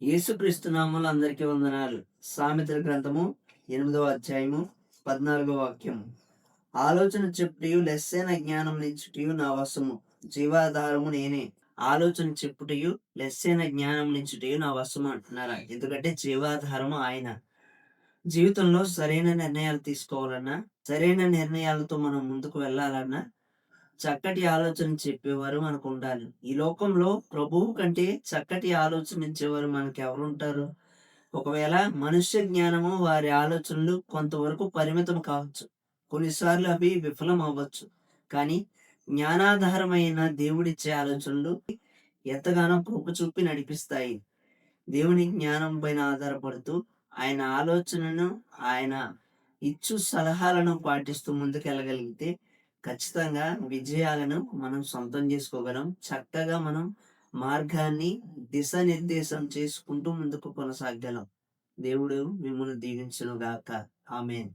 యేసుక్రీస్తు నామములో అందరికీ వందనాలు. సామెతల గ్రంథము 8వ అధ్యాయము 14వ వాక్యము. ఆలోచన చెప్పుటయు లెస్సైన జ్ఞానం నిచ్చుటయు నా వశము. జీవాధారము నేనే. ఆలోచన చెప్పుటయు లెస్సైన జ్ఞానం నిచ్చుటయు నా వశము అంటున్నారా? ఎందుకంటే జీవాధారము ఆయన. జీవితంలో సరైన నిర్ణయాలు తీసుకోవాలన్నా, సరైన నిర్ణయాలతో మనం ముందుకు వెళ్ళాలన్నా చక్కటి ఆలోచన చెప్పేవారు మనకుండాలి. ఈ లోకంలో ప్రభువు కంటే చక్కటి ఆలోచనిచ్చేవారు మనకెవరుంటారు? ఒకవేళ మనుష్య జ్ఞానము, వారి ఆలోచనలు కొంతవరకు పరిమితం కావచ్చు. కొన్నిసార్లు అవి విఫలం అవ్వచ్చు. కానీ జ్ఞానాధారమైన దేవుడిచ్చే ఆలోచనలు ఎంతగానో కృప చూపి నడిపిస్తాయి. దేవుని జ్ఞానం పైన ఆధారపడుతూ, ఆయన ఆలోచనను, ఆయన ఇచ్చు సలహాలను పాటిస్తూ ముందుకెళ్ళగలిగితే ఖచ్చితంగా విజయాలను మనం సొంతం చేసుకోగలం. చక్కగా మనం మార్గాన్ని దిశానిర్దేశం చేసుకుంటూ ముందుకు కొనసాగగలం. దేవుడు మిమ్మును దీవించును గాక. ఆమేన్.